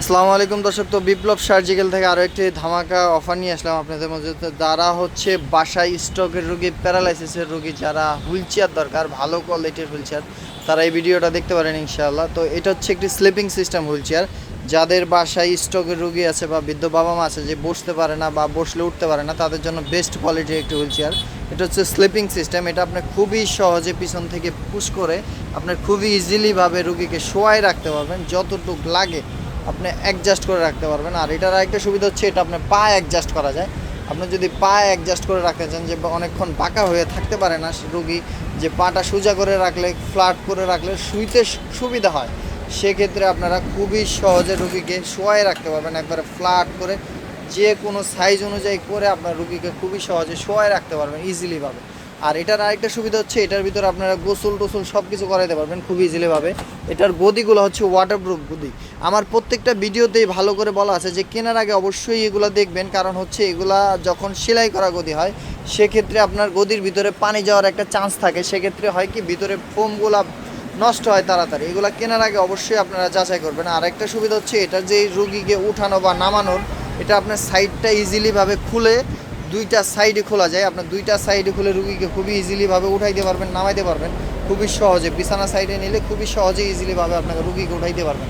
আসসালামু আলাইকুম দর্শক, তো বিপ্লব সার্জিক্যাল থেকে আরও একটি ধামাকা অফার নিয়ে আসলাম আপনাদের মধ্যে। তো যারা হচ্ছে বাসায় স্ট্রোকের রোগী, প্যারালাইসিসের রোগী, যারা হুইল চেয়ার দরকার, ভালো কোয়ালিটির হুইল চেয়ার, তারা এই ভিডিওটা দেখতে পারেন ইনশাআল্লাহ। তো এটা হচ্ছে একটি স্লিপিং সিস্টেম হুইল চেয়ার। যাদের বাসায় স্ট্রোকের রোগী আছে বা বৃদ্ধ বাবা মা আছে যে বসতে পারে না বা বসলে উঠতে পারে না, তাদের জন্য বেস্ট কোয়ালিটির একটি হুইল চেয়ার। এটা হচ্ছে স্লিপিং সিস্টেম। এটা আপনি খুবই সহজে পিছন থেকে পুশ করে আপনার খুবই ইজিলিভাবে রুগীকে শোয়ায় রাখতে পারবেন, যতটুকু লাগে আপনি অ্যাডজাস্ট করে রাখতে পারবেন। আর এটার আরেকটা সুবিধা হচ্ছে এটা আপনার পা অ্যাডজাস্ট করা যায়। আপনি যদি পা অ্যাডজাস্ট করে রাখতে চান, যে অনেকক্ষণ বাঁকা হয়ে থাকতে পারে না রুগী, যে পাটা সোজা করে রাখলে, ফ্ল্যাট করে রাখলে শুইতে সুবিধা হয়, সেক্ষেত্রে আপনারা খুবই সহজে রুগীকে শোয়ায় রাখতে পারবেন। একবারে ফ্ল্যাট করে যে কোনো সাইজ অনুযায়ী করে আপনার রুগীকে খুবই সহজে শোয়ায় রাখতে পারবেন ইজিলিভাবে। আর এটার আরেকটা সুবিধা হচ্ছে এটার ভিতরে আপনারা গোসল টোসল সব কিছু করাইতে পারবেন খুব ইজিলিভাবে। এটার গদিগুলো হচ্ছে ওয়াটারপ্রুফ গদি। আমার প্রত্যেকটা ভিডিওতেই ভালো করে বলা আছে যে কেনার আগে অবশ্যই এগুলো দেখবেন, কারণ হচ্ছে এগুলা যখন সেলাই করা গদি হয় সেক্ষেত্রে আপনার গদির ভিতরে পানি যাওয়ার একটা চান্স থাকে। সেক্ষেত্রে হয় কি, ভিতরে ফোমগুলা নষ্ট হয় তাড়াতাড়ি। এগুলো কেনার আগে অবশ্যই আপনারা যাচাই করবেন। আর একটা সুবিধা হচ্ছে এটার যে রুগীকে উঠানো বা নামানোর, এটা আপনার সাইডটা ইজিলিভাবে খুলে দুইটা সাইডে খোলা যায়। আপনার দুইটা সাইডে খুলে রুগীকে খুবই ইজিলিভাবে উঠাইতে পারবেন, নামাইতে পারবেন খুবই সহজে। বিছানা সাইডে নিলে খুবই সহজে ইজিলিভাবে আপনাকে রুগীকে উঠাইতে পারবেন।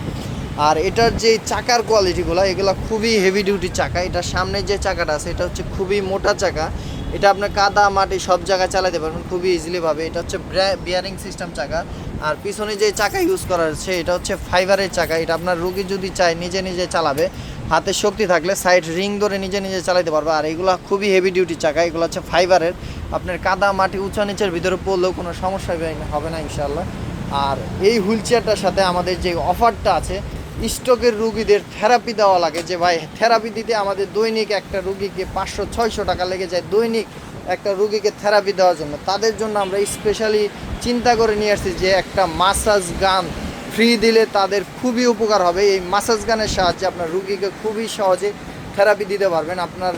আর এটার যে চাকার কোয়ালিটিগুলো, এগুলো খুবই হেভি ডিউটি চাকা। এটার সামনে যে চাকাটা আছে এটা হচ্ছে খুবই মোটা চাকা। এটা আপনার কাদা মাটি সব জায়গায় চালাতে পারবেন খুবই ইজিলিভাবে। এটা হচ্ছে বিয়ারিং সিস্টেম চাকা। আর পিছনে যে চাকা ইউজ করা হচ্ছে এটা হচ্ছে ফাইবারের চাকা। এটা আপনার রুগী যদি চায় নিজে নিজে চালাবে, হাতে শক্তি থাকলে সাইড রিং ধরে নিজে নিজে চালাতে পারবে। আর এগুলো খুবই হেভি ডিউটি চাকা, এগুলো হচ্ছে ফাইবারের। আপনার কাদা মাটি উঁচা নিচের ভিতরে পড়লেও কোনো সমস্যা হবে না ইনশাআল্লাহ। আর এই হুইল চেয়ারটার সাথে আমাদের যে অফারটা আছে, স্ট্রোকের রুগীদের থেরাপি দেওয়া লাগে, যে ভাই থেরাপি দিতে আমাদের দৈনিক একটা রুগীকে 500-600 টাকা লেগে যায় দৈনিক একটা রুগীকে থেরাপি দেওয়ার জন্য। তাদের জন্য আমরা স্পেশালি চিন্তা করে নিয়ে আসছি যে একটা মাসাজ গান ফ্রি দিলে তাদের খুবই উপকার হবে। এই মাসাজ গানের সাহায্যে আপনার রুগীকে খুবই সহজে থেরাপি দিতে পারবেন। আপনার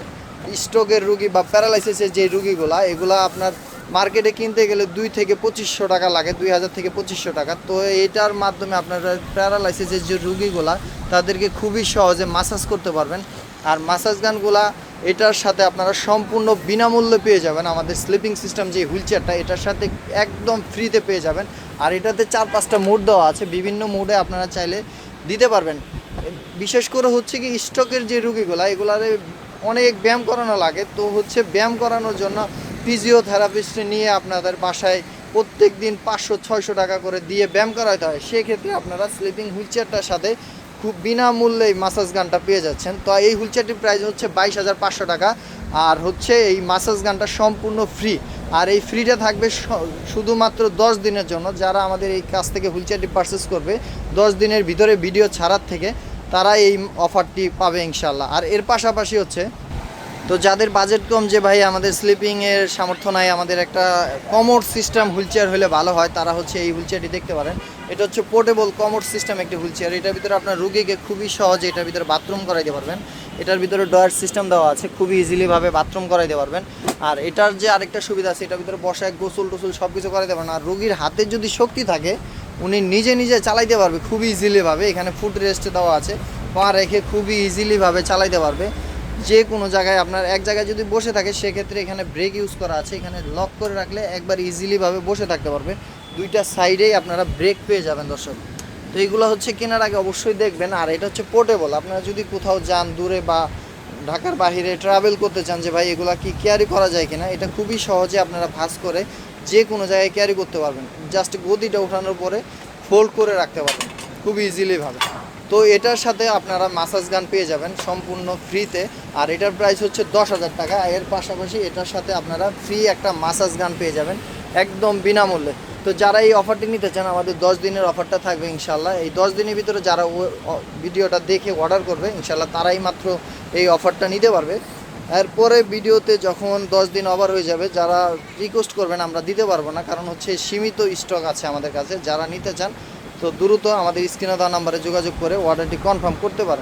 স্ট্রোকের রুগী বা প্যারালাইসিসের যে রুগীগুলা, এগুলা আপনার মার্কেটে কিনতে গেলে 2 থেকে 2500 টাকা লাগে, 2000 থেকে 2500 টাকা। তো এটার মাধ্যমে আপনারা প্যারালাইসিসের যে রুগীগুলা তাদেরকে খুবই সহজে মাসাজ করতে পারবেন। আর মাসাজ গানগুলা এটার সাথে আপনারা সম্পূর্ণ বিনামূল্যে পেয়ে যাবেন। আমাদের স্লিপিং সিস্টেম যে হুইল চেয়ারটা, এটার সাথে একদম ফ্রিতে পেয়ে যাবেন। আর এটাতে 4-5টা মোড দেওয়া আছে, বিভিন্ন মোডে আপনারা চাইলে দিতে পারবেন। বিশেষ করে হচ্ছে কি, স্ট্রোকের যে রুগীগুলা, এগুলারে অনেক ব্যায়াম করানো লাগে। তো হচ্ছে ব্যায়াম করানোর জন্য ফিজিওথেরাপিস্ট নিয়ে আপনাদের বাসায় প্রত্যেক দিন 500-600 টাকা করে দিয়ে ব্যায়াম করাতে হয়। সেক্ষেত্রে আপনারা স্লিপিং হুইল চেয়ারটার সাথে খুব বিনামূল্যে এই মাসাজ গানটা পেয়ে যাচ্ছেন। তো এই হুইল চেয়ারটির প্রাইস হচ্ছে 22,500 টাকা। আর হচ্ছে এই মাসাজ গানটা সম্পূর্ণ ফ্রি। আর এই ফ্রিটা থাকবে শুধুমাত্র 10 দিনের জন্য। যারা আমাদের এই কাছ থেকে হুইল চেয়ারটি পারচেস করবে 10 দিনের ভিতরে ভিডিও ছাড়ার থেকে, তারা এই অফারটি পাবে ইনশাল্লাহ। আর এর পাশাপাশি হচ্ছে, তো যাদের বাজেট কম, যে ভাই আমাদের স্লিপিংয়ের সামর্থ্য নাই, আমাদের একটা কমোড সিস্টেম হুইল চেয়ার হলে ভালো হয়, তারা হচ্ছে এই হুইল চেয়ারটি দেখতে পারেন। এটা হচ্ছে পোর্টেবল কমোড সিস্টেম একটি হুইল চেয়ার। এটার ভিতরে আপনার রুগীকে খুবই সহজে এটার ভিতরে বাথরুম করাইতে পারবেন। এটার ভিতরে ডয়ার সিস্টেম দেওয়া আছে, খুবই ইজিলিভাবে বাথরুম করাইতে পারবেন। আর এটার যে আরেকটা সুবিধা আছে, এটার ভিতরে বসায় গোসল টোসল সব কিছু করাইতে পারবেন। আর রুগীর হাতে যদি শক্তি থাকে, উনি নিজে নিজে চালাইতে পারবে খুবই ইজিলিভাবে। এখানে ফুট রেস্ট দেওয়া আছে, পা রেখে খুবই ইজিলিভাবে চালাইতে পারবে। যে কোনো জায়গায় আপনার এক জায়গায় যদি বসে থাকে, সেক্ষেত্রে এখানে ব্রেক ইউজ করা আছে, এখানে লক করে রাখলে একবার ইজিলিভাবে বসে থাকতে পারবে। দুইটা সাইডেই আপনারা ব্রেক পেয়ে যাবেন দর্শক। তো এইগুলো হচ্ছে কেনার আগে অবশ্যই দেখবেন। আর এটা হচ্ছে পোর্টেবল। আপনারা যদি কোথাও যান দূরে বা ঢাকার বাইরে ট্রাভেল করতে চান, যে ভাই এগুলা কি ক্যারি করা যায় কিনা, এটা খুবই সহজে আপনারা ভাঁজ করে যে কোনো জায়গায় ক্যারি করতে পারবেন। জাস্ট গদিটা ওঠানোর পরে ফোল্ড করে রাখতে পারবেন খুবই ইজিলিভাবে। তো এটার সাথে আপনারা মাসাজ গান পেয়ে যাবেন সম্পূর্ণ ফ্রিতে। আর এটার প্রাইস হচ্ছে 10,000 টাকা। এর পাশাপাশি এটার সাথে আপনারা ফ্রি একটা মাসাজ গান পেয়ে যাবেন একদম বিনামূল্যে। তো যারা এই অফারটি নিতে চান, আমাদের 10 দিনের অফারটা থাকবে ইনশাল্লাহ। এই 10 দিনের ভিতরে যারা ভিডিওটা দেখে অর্ডার করবে ইনশাল্লাহ, তারাই মাত্র এই অফারটা নিতে পারবে। এরপরে ভিডিওতে যখন 10 দিন ওভার হয়ে যাবে, যারা রিকোয়েস্ট করবেন আমরা দিতে পারবো না, কারণ হচ্ছে সীমিত স্টক আছে আমাদের কাছে। যারা নিতে চান তো দ্রুত আমাদের স্ক্রিনে দেওয়া নাম্বারে যোগাযোগ করে অর্ডারটি কনফার্ম করতে পারেন।